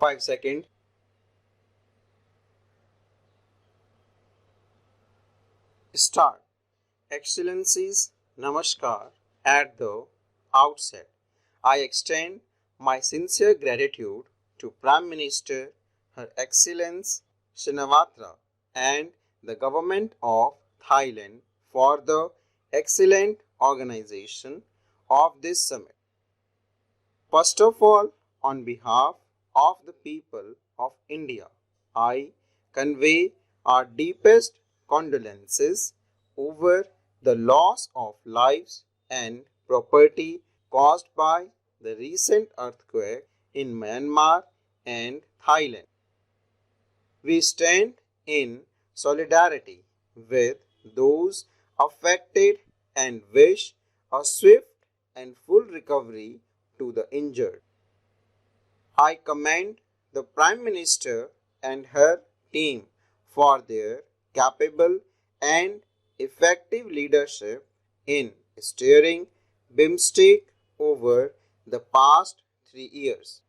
5 seconds. Start. Excellencies, Namaskar. At the outset, I extend my sincere gratitude to Prime Minister Her Excellence Shinawatra and the Government of Thailand for the excellent organization of this summit. First of all, on behalf of the people of India, I convey our deepest condolences over the loss of lives and property caused by the recent earthquake in Myanmar and Thailand. We stand in solidarity with those affected and wish a swift and full recovery to the injured. I commend the Prime Minister and her team for their capable and effective leadership in steering BIMSTEC over the past 3 years.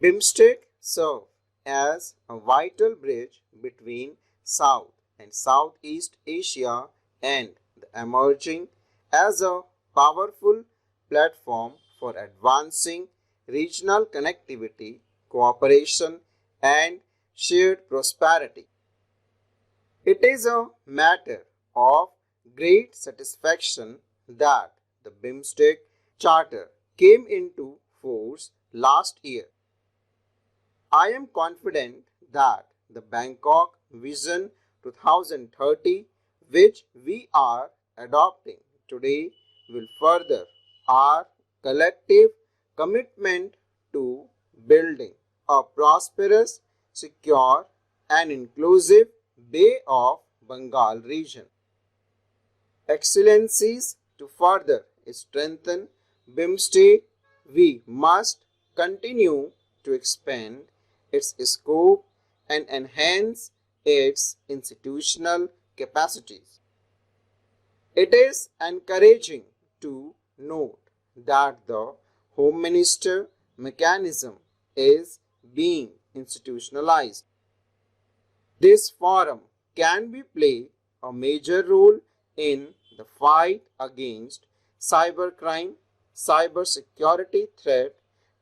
BIMSTEC serves as a vital bridge between South and Southeast Asia and emerging as a powerful platform for advancing regional connectivity, cooperation, and shared prosperity. It is a matter of great satisfaction that the BIMSTEC Charter came into force last year. I am confident that the Bangkok Vision 2030, which we are adopting today, will further our collective commitment to building a prosperous, secure, and inclusive Bay of Bengal region. Excellencies, to further strengthen BIMSTEC, we must continue to expand its scope and enhance its institutional capacities. It is encouraging to note that the Home Minister mechanism is being institutionalized. This forum can play a major role in the fight against cybercrime, cybersecurity threat,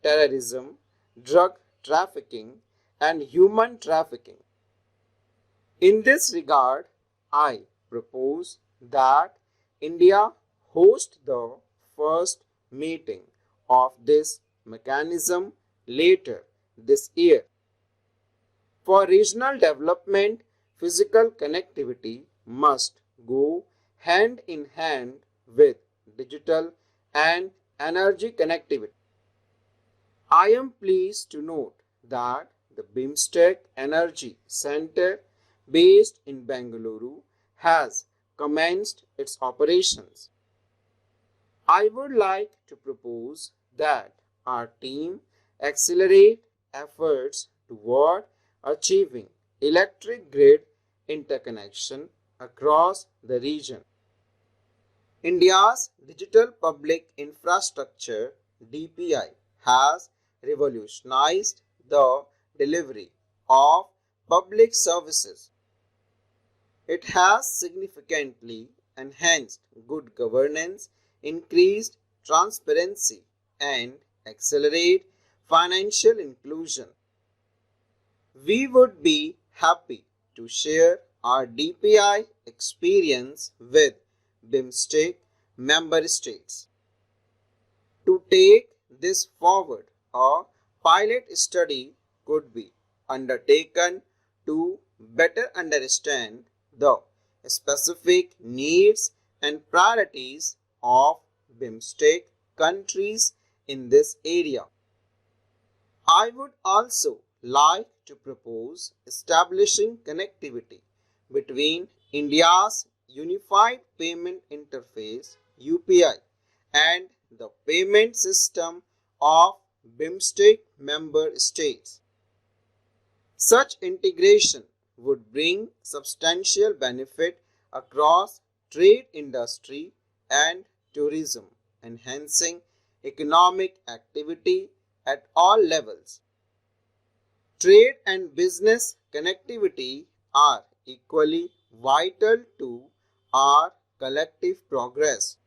terrorism, drug trafficking, and human trafficking. In this regard, I propose that India host the first meeting of this mechanism later this year. For regional development, physical connectivity must go hand in hand with digital and energy connectivity. I am pleased to note that the BIMSTEC Energy Center based in Bengaluru has commenced its operations. I would like to propose that our team accelerate efforts toward achieving electric grid interconnection across the region. India's digital public infrastructure (DPI) has revolutionized the delivery of public services. It has significantly enhanced good governance, increased transparency, and accelerated financial inclusion. We would be happy to share our DPI experience with BIMSTEC member states. To take this forward, a pilot study could be undertaken to better understand the specific needs and priorities of BIMSTEC countries in this area. I would also like to propose establishing connectivity between India's Unified Payment Interface (UPI) and the payment system of BIMSTEC member states. Such integration would bring substantial benefit across trade, industry, and tourism, enhancing economic activity at all levels. Trade and business connectivity are equally vital to our collective progress.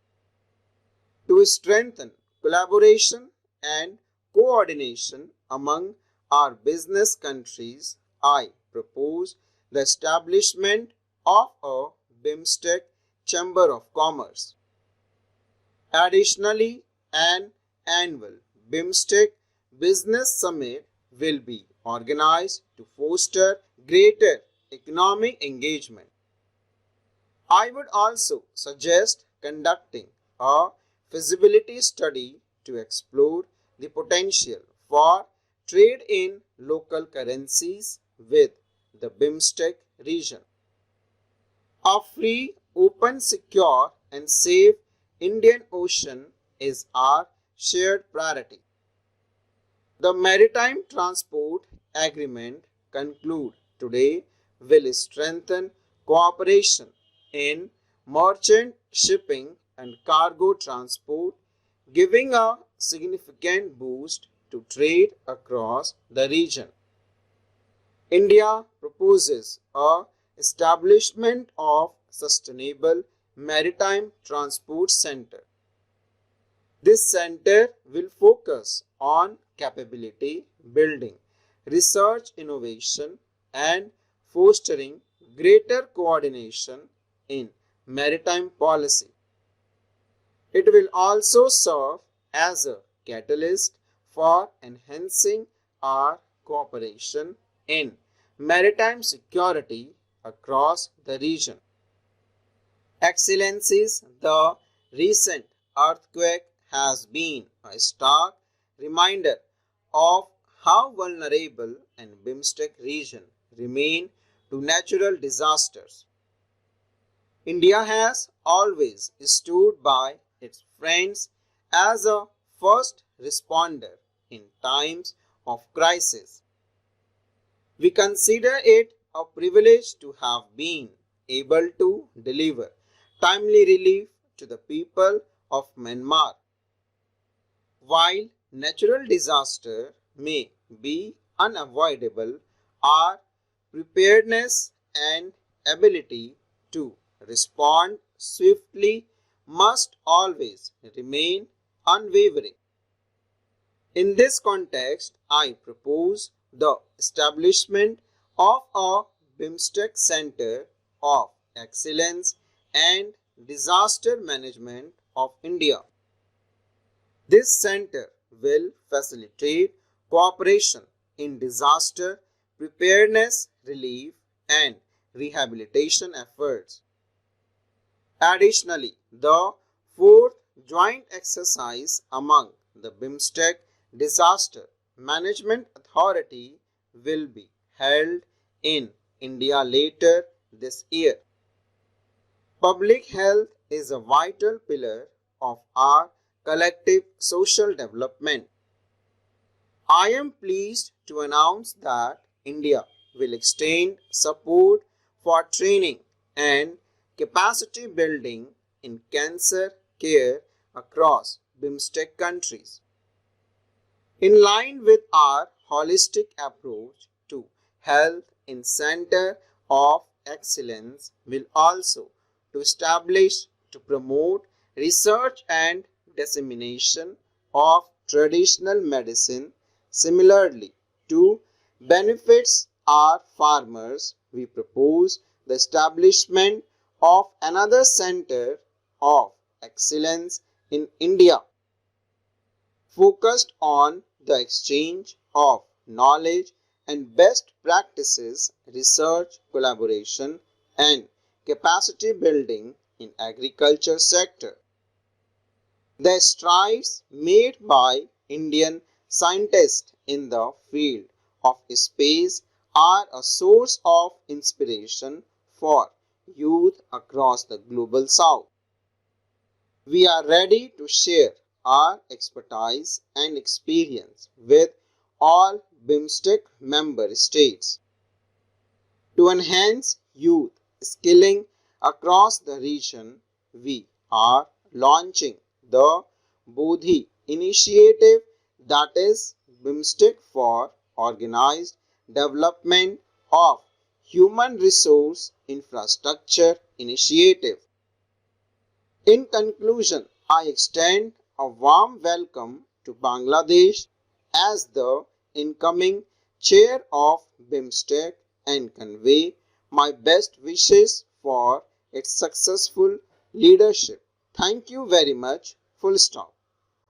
To strengthen collaboration and coordination among our business countries, I propose the establishment of a BIMSTEC Chamber of Commerce. Additionally, an annual BIMSTEC Business Summit will be organized to foster greater economic engagement. I would also suggest conducting a feasibility study to explore the potential for trade in local currencies with the BIMSTEC region. A free, open, secure, and safe Indian Ocean is our shared priority. The Maritime Transport Agreement concluded today will strengthen cooperation in merchant shipping and cargo transport, giving a significant boost to trade across the region. India proposes a establishment of Sustainable Maritime Transport Center. This center will focus on capability building, research innovation, and fostering greater coordination in maritime policy. It will also serve as a catalyst for enhancing our cooperation in maritime security across the region. Excellencies, the recent earthquake has been a stark reminder of how vulnerable and BIMSTEC region remain to natural disasters. India has always stood by its friends as a first responder in times of crisis. We consider it a privilege to have been able to deliver timely relief to the people of Myanmar. While natural disaster may be unavoidable, our preparedness and ability to respond swiftly must always remain unwavering. In this context, I propose the establishment of a BIMSTEC Center of Excellence and Disaster Management of India. This center will facilitate cooperation in disaster preparedness, relief, and rehabilitation efforts. Additionally, the fourth joint exercise among the BIMSTEC Disaster Management Authority will be held in India later this year. Public health is a vital pillar of our collective social development. I am pleased to announce that India will extend support for training and capacity building in cancer care across BIMSTEC countries. In line with our holistic approach to health in Center of Excellence will also to establish to promote research and dissemination of traditional medicine. Similarly to benefits our farmers, we propose the establishment of another Center of Excellence in India, focused on the exchange of knowledge and best practices, research, collaboration, and capacity building in agriculture sector. The strides made by Indian scientists in the field of space are a source of inspiration for youth across the global south. We are ready to share our expertise and experience with all BIMSTEC member states. To enhance youth skilling across the region, we are launching the Bodhi initiative, that is BIMSTEC for Organized development of human resource infrastructure initiative. In conclusion, I extend a warm welcome to Bangladesh as the incoming chair of BIMSTEC and convey my best wishes for its successful leadership. Thank you very much. Full stop.